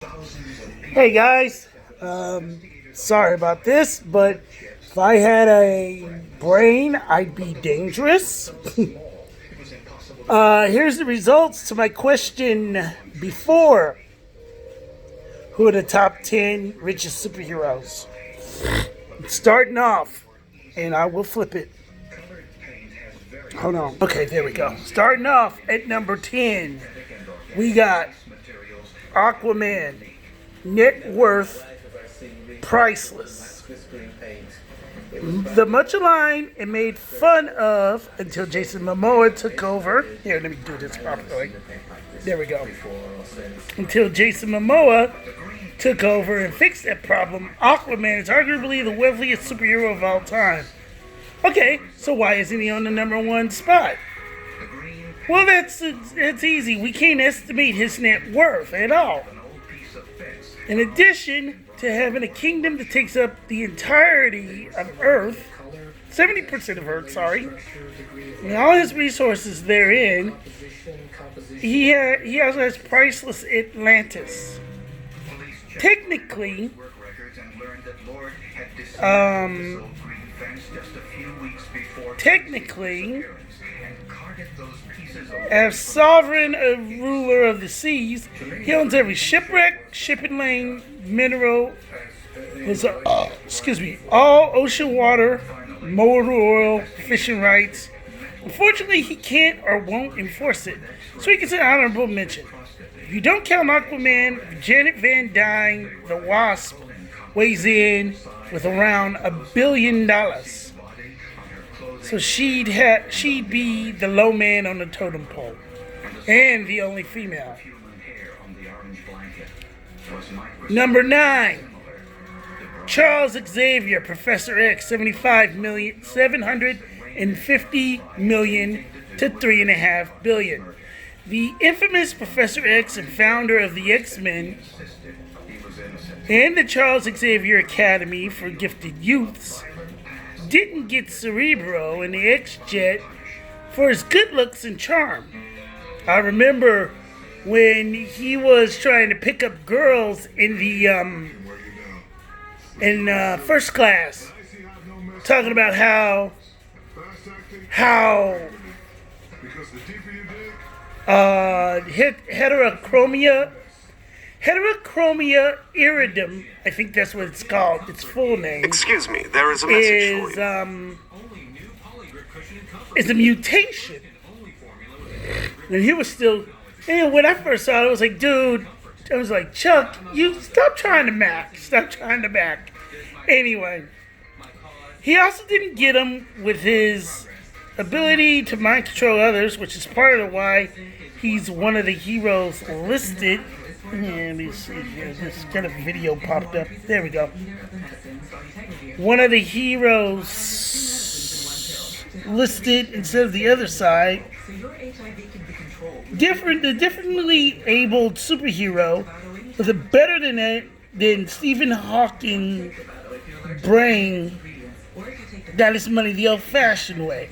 Hey guys, sorry about this, but if I had a brain, I'd be dangerous. Here's the results to my question before. Who are the top 10 richest superheroes? Starting off, and I will flip it. Hold on. Okay, there we go. Starting off at number 10, we got Aquaman. Net worth priceless. The much aligned and made fun of until Jason Momoa took over. Here, let me do this properly. There we go. Until Jason Momoa took over and fixed that problem, Aquaman is arguably the wealthiest superhero of all time. Okay, so why isn't he on the number one spot? Well, it's easy. We can't estimate his net worth at all. In addition to having a kingdom that takes up the entirety of Earth, 70% of Earth, and all his resources therein, he also has priceless Atlantis. Technically, as sovereign ruler of the seas, he owns every shipwreck, shipping lane, mineral, all ocean water, motor oil, fishing rights. Unfortunately, he can't or won't enforce it, so he gets an honorable mention. If you don't count Aquaman, Janet Van Dyne, the Wasp, weighs in with around $1 billion. So she'd be the low man on the totem pole, and the only female. Number 9, Charles Xavier, Professor X, 750 million to $3.5 billion. The infamous Professor X and founder of the X-Men and the Charles Xavier Academy for Gifted Youths didn't get Cerebro in the X-Jet for his good looks and charm. I remember when he was trying to pick up girls in the first class, talking about how heterochromia iridum, I think that's what it's called, its full name. Excuse me, there is a message for you. Is a mutation. And he was still, when I first saw it, I was like, dude, I was like, Chuck, you stop trying to mac. Anyway, he also didn't get him with his ability to mind control others, which is part of why he's one of the heroes listed. Let me see here. This kind of video popped up. There we go. One of the heroes listed instead of the other side. The differently abled superhero with a better than Stephen Hawking brain got his money the old-fashioned way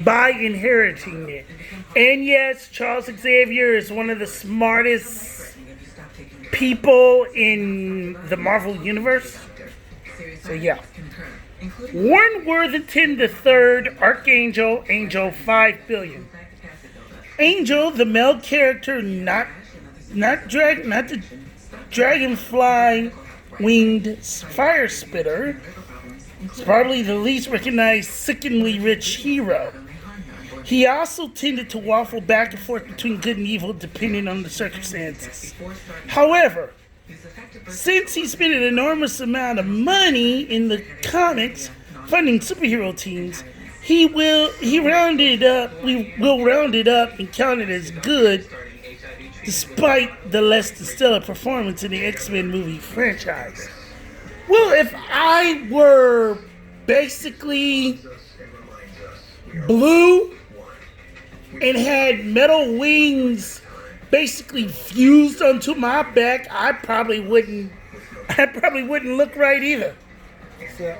by inheriting it. And yes, Charles Xavier is one of the smartest people in the Marvel Universe. So yeah. Warren Worthington III, Archangel, Angel, $5 billion. Angel, the male character, not the dragonfly winged fire spitter, is probably the least recognized sickeningly rich hero. He also tended to waffle back and forth between good and evil depending on the circumstances. However, since he spent an enormous amount of money in the comics funding superhero teams, we will round it up and count it as good, despite the less than stellar performance in the X-Men movie franchise. Well, if I were basically blue and had metal wings basically fused onto my back, I probably wouldn't look right either. So,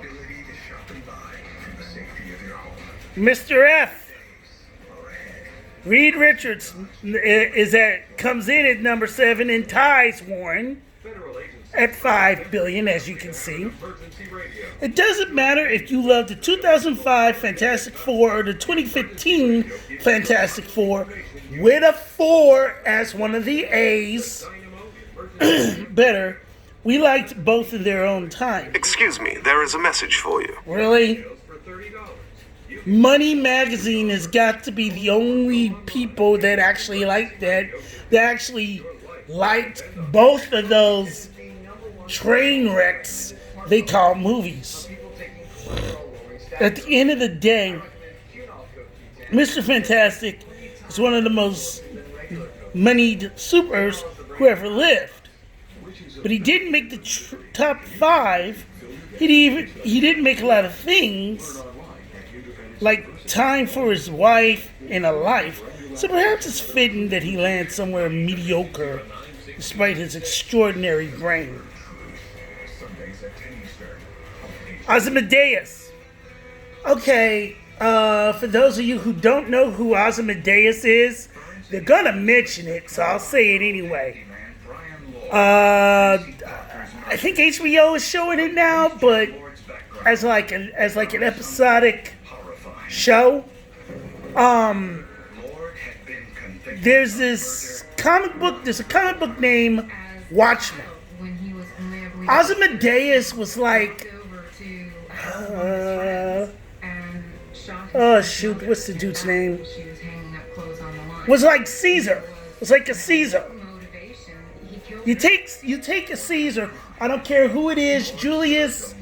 Mr. F. Reed Richards comes in at number 7 and ties Warren at $5 billion, as you can see. It doesn't matter if you love the 2005 Fantastic Four or the 2015 Fantastic Four with a 4 as one of the A's better. We liked both in their own time. Excuse me, there is a message for you. Really? Money Magazine has got to be the only people that actually like that actually liked both of those train wrecks they call movies. At the end of the day, Mr. Fantastic is one of the most moneyed supers who ever lived. But he didn't make the top 5. He didn't make a lot of things like time for his wife and a life. So perhaps it's fitting that he lands somewhere mediocre despite his extraordinary brain. Ozymandias. Okay, for those of you who don't know who Ozymandias is, they're gonna mention it, so I'll say it anyway. I think HBO is showing it now, but as like an episodic show. There's a comic book named Watchmen. Ozymandias was like, oh shoot, what's the dude's name? Was like Caesar. It was like a Caesar. You take a Caesar. I don't care who it is, Julius,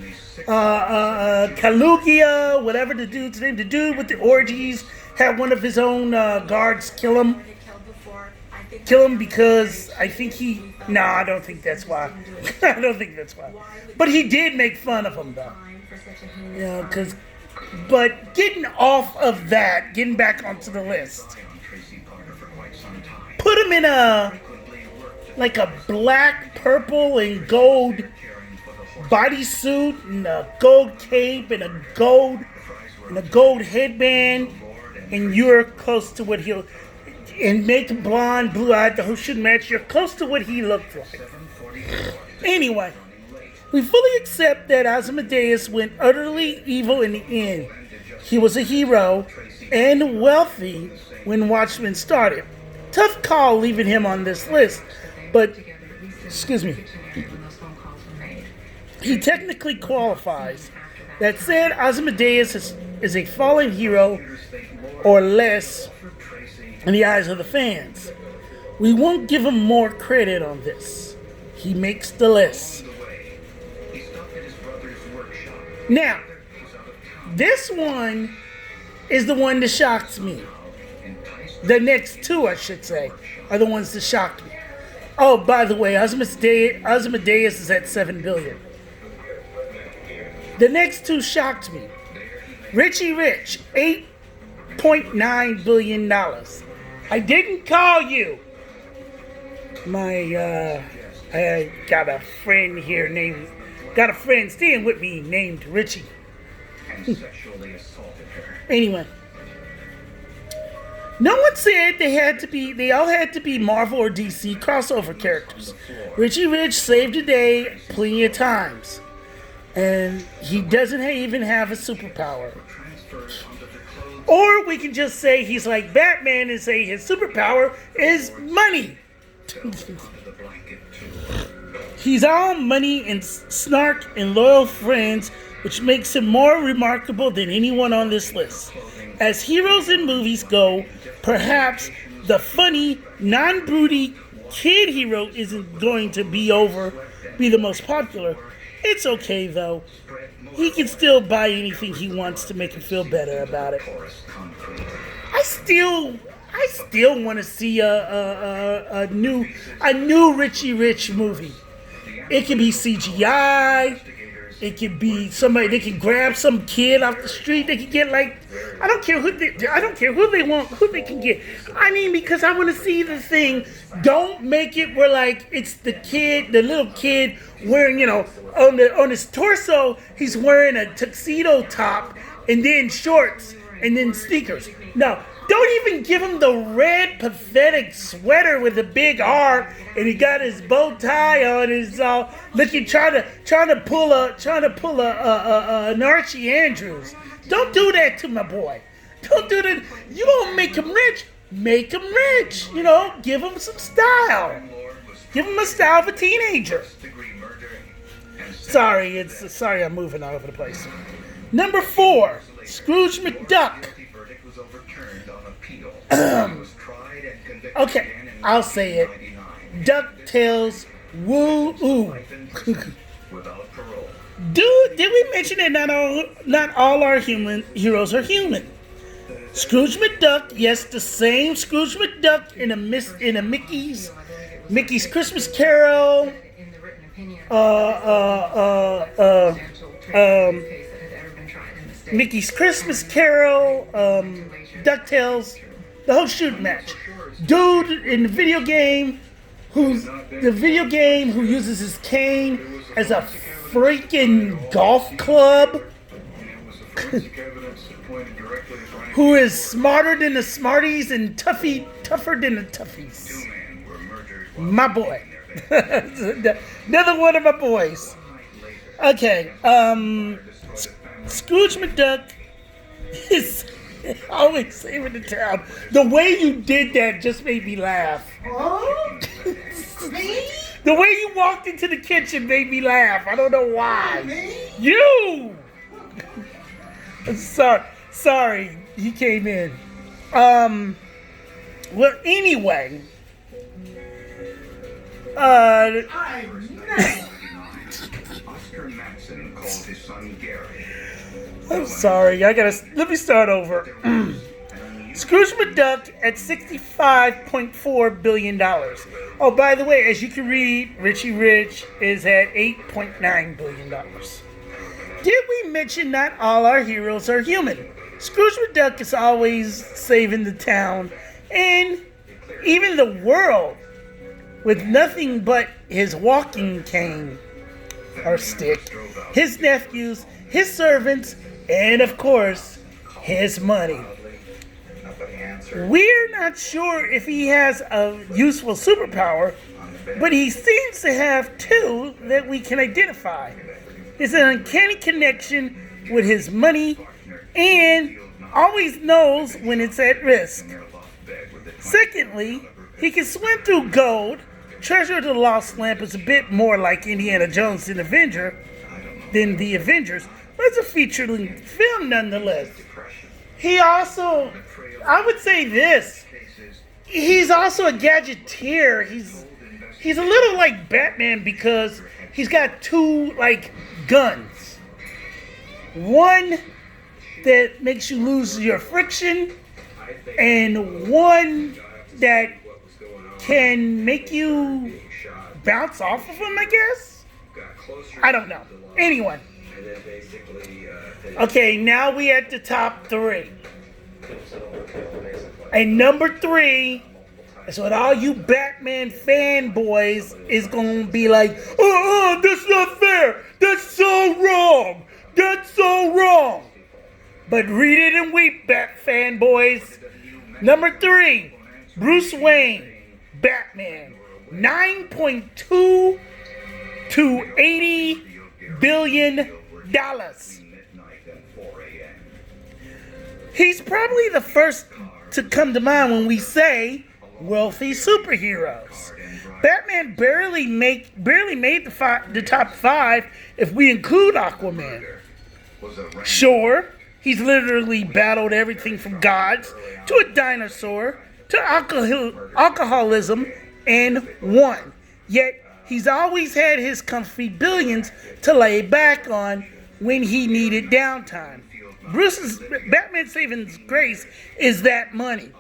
Caligula, whatever the dude's name. The dude with the orgies had one of his own guards kill him. Kill him because I think he. No, I don't think that's why. I don't think that's why. But he did make fun of him though. Yeah, because. But getting off of that, getting back onto the list. Put him in a black, purple, and gold bodysuit and a gold cape and a gold headband, and you're close to what he'll. And make him blonde, blue-eyed, the whole should match. You're close to what he looked like. Anyway, we fully accept that Ozymandias went utterly evil in the end. He was a hero and wealthy when Watchmen started. Tough call leaving him on this list, but, excuse me, he technically qualifies. That said, Ozymandias is a fallen hero or less in the eyes of the fans. We won't give him more credit on this. He makes the list. Now, this one is the one that shocked me. The next two, I should say, are the ones that shocked me. Oh, by the way, Ozymandias is at $7 billion. The next two shocked me. Richie Rich, $8.9 billion. I didn't call you. I got a friend here staying with me named Richie. Anyway. No one said they all had to be Marvel or DC crossover characters. Richie Rich saved the day plenty of times. And he doesn't even have a superpower. Or we can just say he's like Batman and say his superpower is money. He's all money and snark and loyal friends, which makes him more remarkable than anyone on this list. As heroes in movies go, perhaps the funny, non-broody kid hero isn't going to be the most popular. It's okay though. He can still buy anything he wants to make him feel better about it. I still want to see a new Richie Rich movie. It can be CGI. It could be somebody. They can grab some kid off the street. They can get I don't care who they want, who they can get. I mean, because I want to see the thing. Don't make it where it's the little kid wearing, on his torso he's wearing a tuxedo top and then shorts and then sneakers. No, Don't even give him the red pathetic sweater with the big R, and he got his bow tie on. His looking trying to pull an Archie Andrews. Don't do that to my boy. Don't do that. You gonna make him rich? Make him rich. You know, give him some style. Give him a style of a teenager. Sorry, I'm moving all over the place. Number 4, Scrooge McDuck. Okay, I'll say it. DuckTales Woo-oo. Dude, did we mention that not all our heroes are human? Scrooge McDuck, yes, the same Scrooge McDuck in a Mickey's Christmas Carol. Mickey's Christmas Carol, DuckTales, the whole shooting match. Dude in the video game who uses his cane as a freaking golf club. Who is smarter than the Smarties and tougher than the Toughies. My boy. Another one of my boys. Okay, Scrooge McDuck is always saving the town. The way you did that just made me laugh. The way you walked into the kitchen made me laugh. I don't know why. You! Sorry, he came in. Well, anyway. I'm sorry, let me start over. Scrooge McDuck at $65.4 billion. Oh, by the way, as you can read, Richie Rich is at $8.9 billion. Did we mention not all our heroes are human? Scrooge McDuck is always saving the town and even the world with nothing but his walking cane or stick, his nephews, his servants, and of course, his money. We're not sure if he has a useful superpower, but he seems to have two that we can identify. It's an uncanny connection with his money and always knows when it's at risk. Secondly, he can swim through gold. Treasure of the Lost Lamp is a bit more like Indiana Jones than the Avengers, but it's a feature-length film nonetheless. He also, I would say this, he's also a gadgeteer. He's a little like Batman because he's got two, like, guns. One that makes you lose your friction, and one that can make you bounce off of him, I guess? I don't know. Anyway. Okay, now we at the top 3. And number 3 is what all you Batman fanboys is going to be like, oh, that's not fair. That's so wrong. That's so wrong. But read it and weep, Bat fanboys. Number 3, Bruce Wayne, Batman, $9.2 to $80 billion. He's probably the first to come to mind when we say wealthy superheroes. Batman barely made the top 5 if we include Aquaman. Sure, he's literally battled everything from gods to a dinosaur to alcoholism and won. Yet he's always had his comfy billions to lay back on when he needed downtime. Batman's saving grace is that money.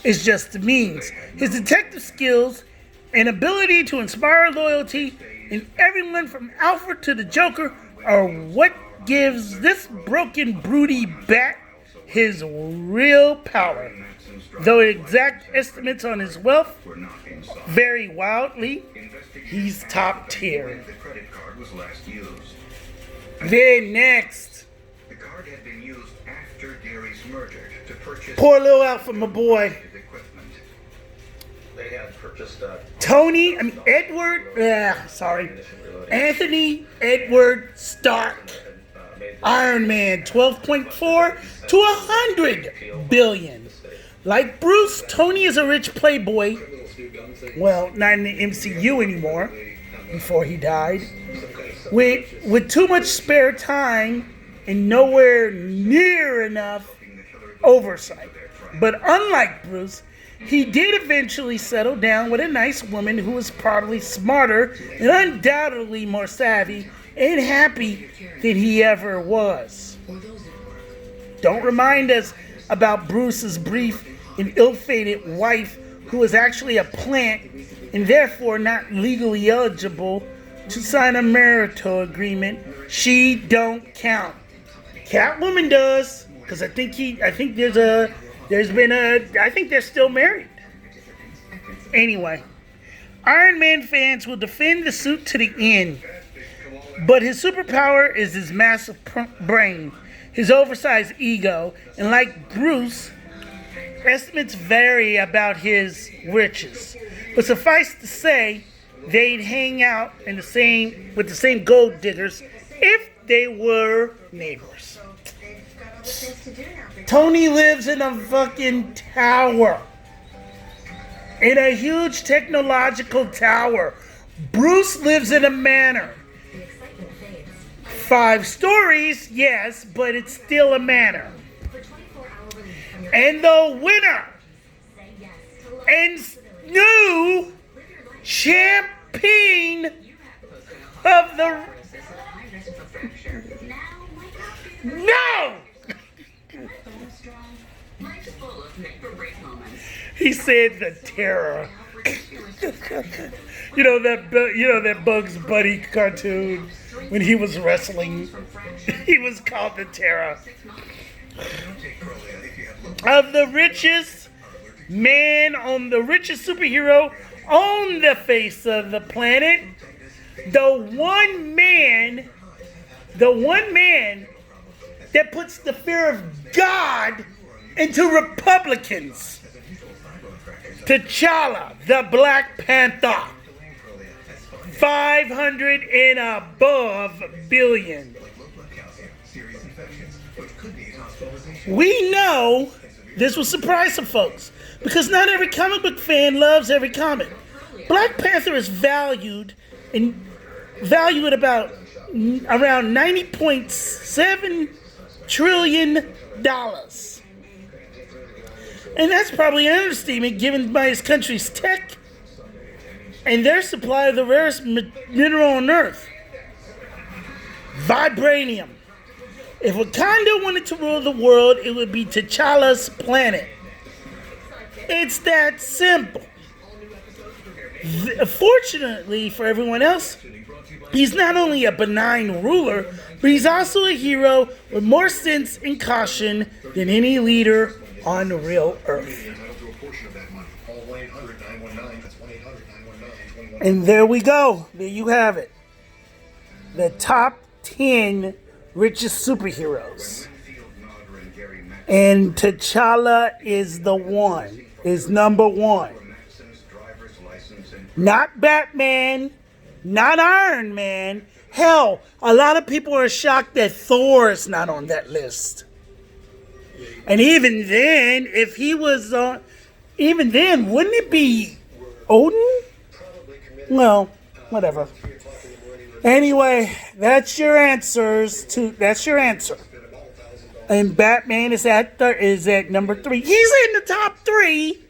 It's just the means. His detective skills and ability to inspire loyalty in everyone from Alfred to the Joker are what gives this broken, broody bat his real power. Though exact estimates on his wealth vary wildly, he's top tier. Then next, the card had been used after Gary's Poor little outfit, my boy. They had purchased Anthony Edward Stark. Iron Man, 12.4 to 100 billion. Like Bruce, Tony is a rich playboy. Well, not in the MCU anymore, before he died. With too much spare time and nowhere near enough oversight. But unlike Bruce, he did eventually settle down with a nice woman who was probably smarter and undoubtedly more savvy and happy than he ever was. Don't remind us about Bruce's brief and ill-fated wife who was actually a plant and therefore not legally eligible to sign a marital agreement. She don't count. Catwoman does, because I think they're still married. Anyway, Iron Man fans will defend the suit to the end, but his superpower is his massive brain, his oversized ego, and like Bruce, estimates vary about his riches. But suffice to say, they'd hang out with the same gold diggers if they were neighbors. Tony lives in a fucking tower. In a huge technological tower. Bruce lives in a manor. 5 stories, yes, but it's still a manor. And the winner and new champion of the... No! He said the Terror. you know that Bugs Bunny cartoon when he was wrestling. He was called the Terror. Of the richest superhero on the face of the planet, the one man that puts the fear of God into Republicans. T'Challa, the Black Panther. 500 and above billion. We know this will surprise some folks because not every comic book fan loves every comic. Black Panther is valued at about around $90.7 trillion. And that's probably an understatement given by his country's tech and their supply of the rarest mineral on Earth. Vibranium. If Wakanda wanted to rule the world, it would be T'Challa's planet. It's that simple. Fortunately for everyone else, he's not only a benign ruler, but he's also a hero with more sense and caution than any leader on the real Earth. And there we go. There you have it. The top 10 richest superheroes. And T'Challa is number one. Not Batman, not Iron Man. Hell, a lot of people are shocked that Thor is not on that list. And even then, if he was on, wouldn't it be Odin? Well, whatever. Anyway, that's your answer. And Batman is at number 3. He's in the top 3.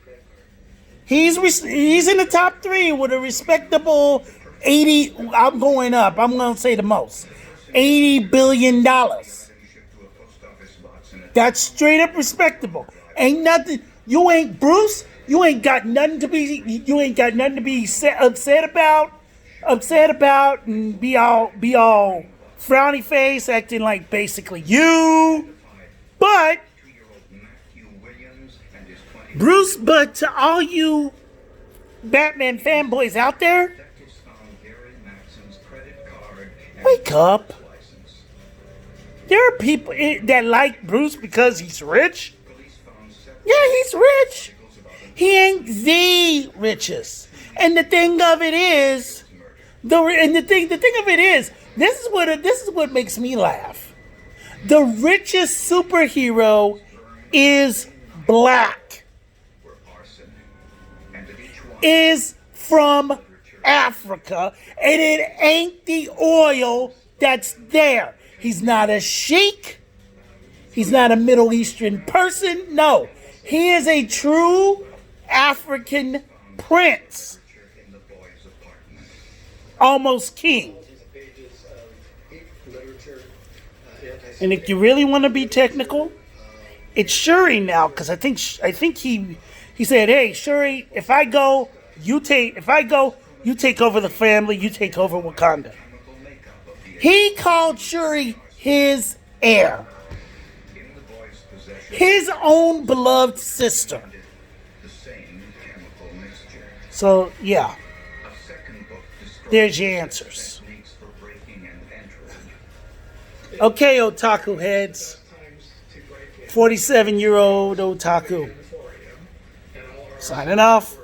He's in the top 3 with a respectable 80. I'm going up. I'm going to say the most. $80 billion. That's straight up respectable. Ain't nothing. You ain't Bruce. You ain't got nothing to be. Upset about and be all frowny face, acting like basically you. But Bruce, but to all you Batman fanboys out there, wake up. There are people that like Bruce because he's rich. Yeah, he's rich. He ain't the richest. And the thing of it is, the thing of it is, this is what makes me laugh. The richest superhero is black. Is from Africa, and it ain't the oil that's there. He's not a sheik. He's not a Middle Eastern person. No, he is a true African prince, almost king. And if you really want to be technical, it's Shuri now, because I think he said, "Hey, Shuri, if I go, you take over the family, you take over Wakanda." He called Shuri his heir, his own beloved sister. So yeah, there's your answers. Okay, otaku heads. 47-year-old otaku. Signing off.